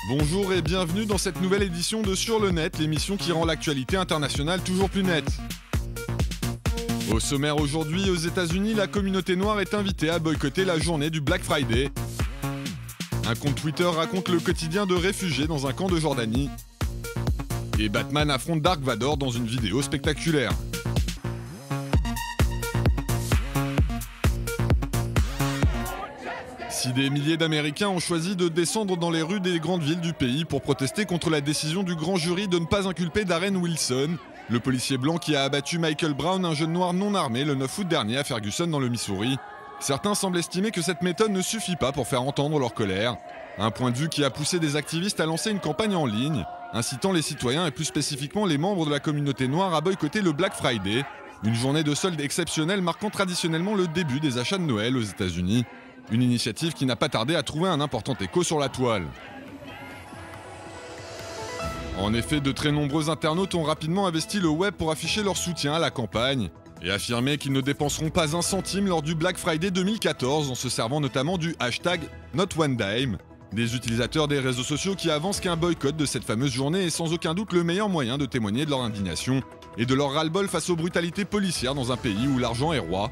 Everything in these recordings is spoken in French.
Bonjour et bienvenue dans cette nouvelle édition de Sur le Net, l'émission qui rend l'actualité internationale toujours plus nette. Au sommaire aujourd'hui, aux États-Unis, la communauté noire est invitée à boycotter la journée du Black Friday. Un compte Twitter raconte le quotidien de réfugiés dans un camp de Jordanie. Et Batman affronte Dark Vador dans une vidéo spectaculaire. Si des milliers d'Américains ont choisi de descendre dans les rues des grandes villes du pays pour protester contre la décision du grand jury de ne pas inculper Darren Wilson, le policier blanc qui a abattu Michael Brown, un jeune noir non armé, le 9 août dernier à Ferguson dans le Missouri, certains semblent estimer que cette méthode ne suffit pas pour faire entendre leur colère. Un point de vue qui a poussé des activistes à lancer une campagne en ligne, incitant les citoyens et plus spécifiquement les membres de la communauté noire à boycotter le Black Friday, une journée de solde exceptionnelle marquant traditionnellement le début des achats de Noël aux États-Unis. Une initiative qui n'a pas tardé à trouver un important écho sur la toile. En effet, de très nombreux internautes ont rapidement investi le web pour afficher leur soutien à la campagne et affirmer qu'ils ne dépenseront pas un centime lors du Black Friday 2014 en se servant notamment du hashtag #NotOneDime. Des utilisateurs des réseaux sociaux qui avancent qu'un boycott de cette fameuse journée est sans aucun doute le meilleur moyen de témoigner de leur indignation et de leur ras-le-bol face aux brutalités policières dans un pays où l'argent est roi.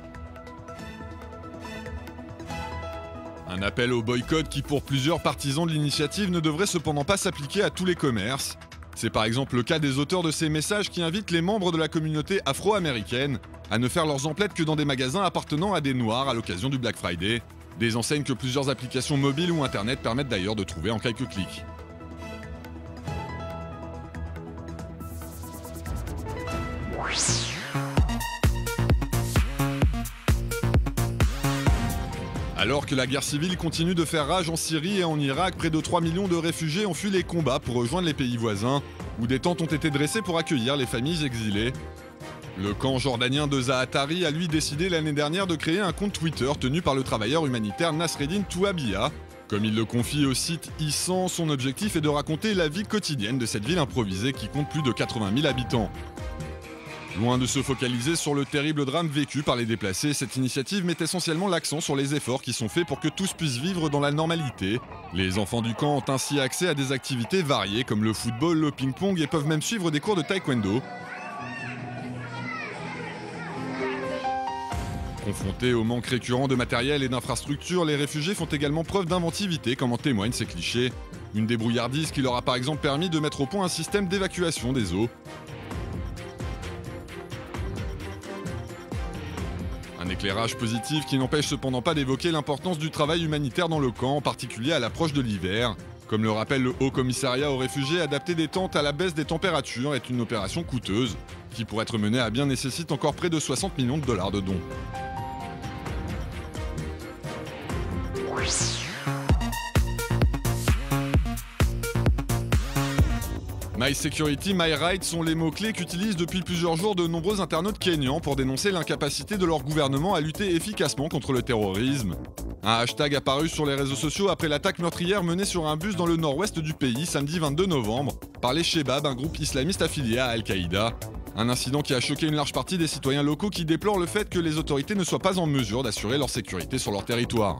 Un appel au boycott qui, pour plusieurs partisans de l'initiative, ne devrait cependant pas s'appliquer à tous les commerces. C'est par exemple le cas des auteurs de ces messages qui invitent les membres de la communauté afro-américaine à ne faire leurs emplettes que dans des magasins appartenant à des Noirs à l'occasion du Black Friday. Des enseignes que plusieurs applications mobiles ou internet permettent d'ailleurs de trouver en quelques clics. Alors que la guerre civile continue de faire rage en Syrie et en Irak, près de 3 millions de réfugiés ont fui les combats pour rejoindre les pays voisins, où des tentes ont été dressées pour accueillir les familles exilées. Le camp jordanien de Zaatari a lui décidé l'année dernière de créer un compte Twitter tenu par le travailleur humanitaire Nasreddin Touabia. Comme il le confie au site ISAN, son objectif est de raconter la vie quotidienne de cette ville improvisée qui compte plus de 80 000 habitants. Loin de se focaliser sur le terrible drame vécu par les déplacés, cette initiative met essentiellement l'accent sur les efforts qui sont faits pour que tous puissent vivre dans la normalité. Les enfants du camp ont ainsi accès à des activités variées comme le football, le ping-pong et peuvent même suivre des cours de taekwondo. Confrontés au manque récurrent de matériel et d'infrastructures, les réfugiés font également preuve d'inventivité, comme en témoignent ces clichés. Une débrouillardise qui leur a par exemple permis de mettre au point un système d'évacuation des eaux. Un éclairage positif qui n'empêche cependant pas d'évoquer l'importance du travail humanitaire dans le camp, en particulier à l'approche de l'hiver. Comme le rappelle le Haut Commissariat aux réfugiés, adapter des tentes à la baisse des températures est une opération coûteuse, qui pour être menée à bien nécessite encore près de 60 millions de dollars de dons. My Security, My Rights sont les mots-clés qu'utilisent depuis plusieurs jours de nombreux internautes kényans pour dénoncer l'incapacité de leur gouvernement à lutter efficacement contre le terrorisme. Un hashtag apparu sur les réseaux sociaux après l'attaque meurtrière menée sur un bus dans le nord-ouest du pays samedi 22 novembre par les Shebab, un groupe islamiste affilié à Al-Qaïda. Un incident qui a choqué une large partie des citoyens locaux qui déplorent le fait que les autorités ne soient pas en mesure d'assurer leur sécurité sur leur territoire.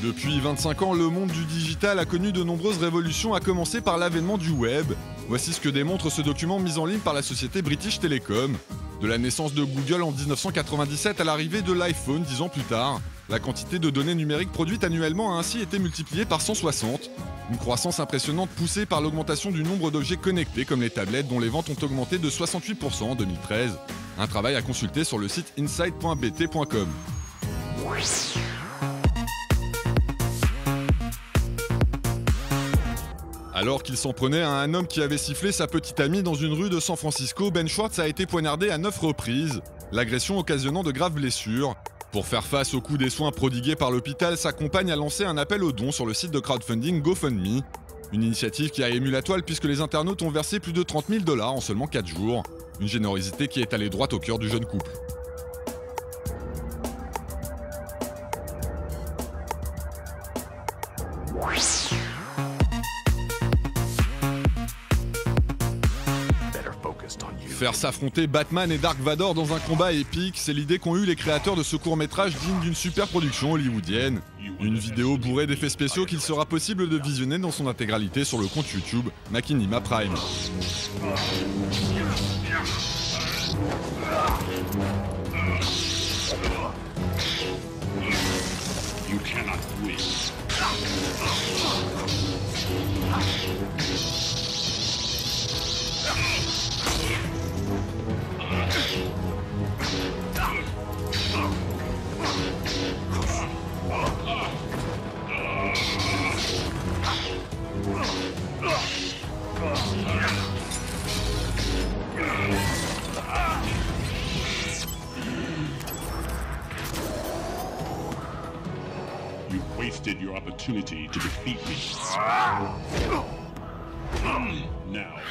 Depuis 25 ans, le monde du digital a connu de nombreuses révolutions, à commencer par l'avènement du web. Voici ce que démontre ce document mis en ligne par la société British Telecom. De la naissance de Google en 1997 à l'arrivée de l'iPhone 10 ans plus tard, la quantité de données numériques produites annuellement a ainsi été multipliée par 160. Une croissance impressionnante poussée par l'augmentation du nombre d'objets connectés comme les tablettes dont les ventes ont augmenté de 68% en 2013. Un travail à consulter sur le site insight.bt.com. Alors qu'il s'en prenait à un homme qui avait sifflé sa petite amie dans une rue de San Francisco, Ben Schwartz a été poignardé à 9 reprises, l'agression occasionnant de graves blessures. Pour faire face au coût des soins prodigués par l'hôpital, sa compagne a lancé un appel aux dons sur le site de crowdfunding GoFundMe. Une initiative qui a ému la toile puisque les internautes ont versé plus de 30 000 $ en seulement 4 jours. Une générosité qui est allée droit au cœur du jeune couple. Faire s'affronter Batman et Dark Vador dans un combat épique, c'est l'idée qu'ont eu les créateurs de ce court-métrage digne d'une super production hollywoodienne. Une vidéo bourrée d'effets spéciaux qu'il sera possible de visionner dans son intégralité sur le compte YouTube Machinima Prime. You cannot win. You wasted your opportunity to defeat me. Now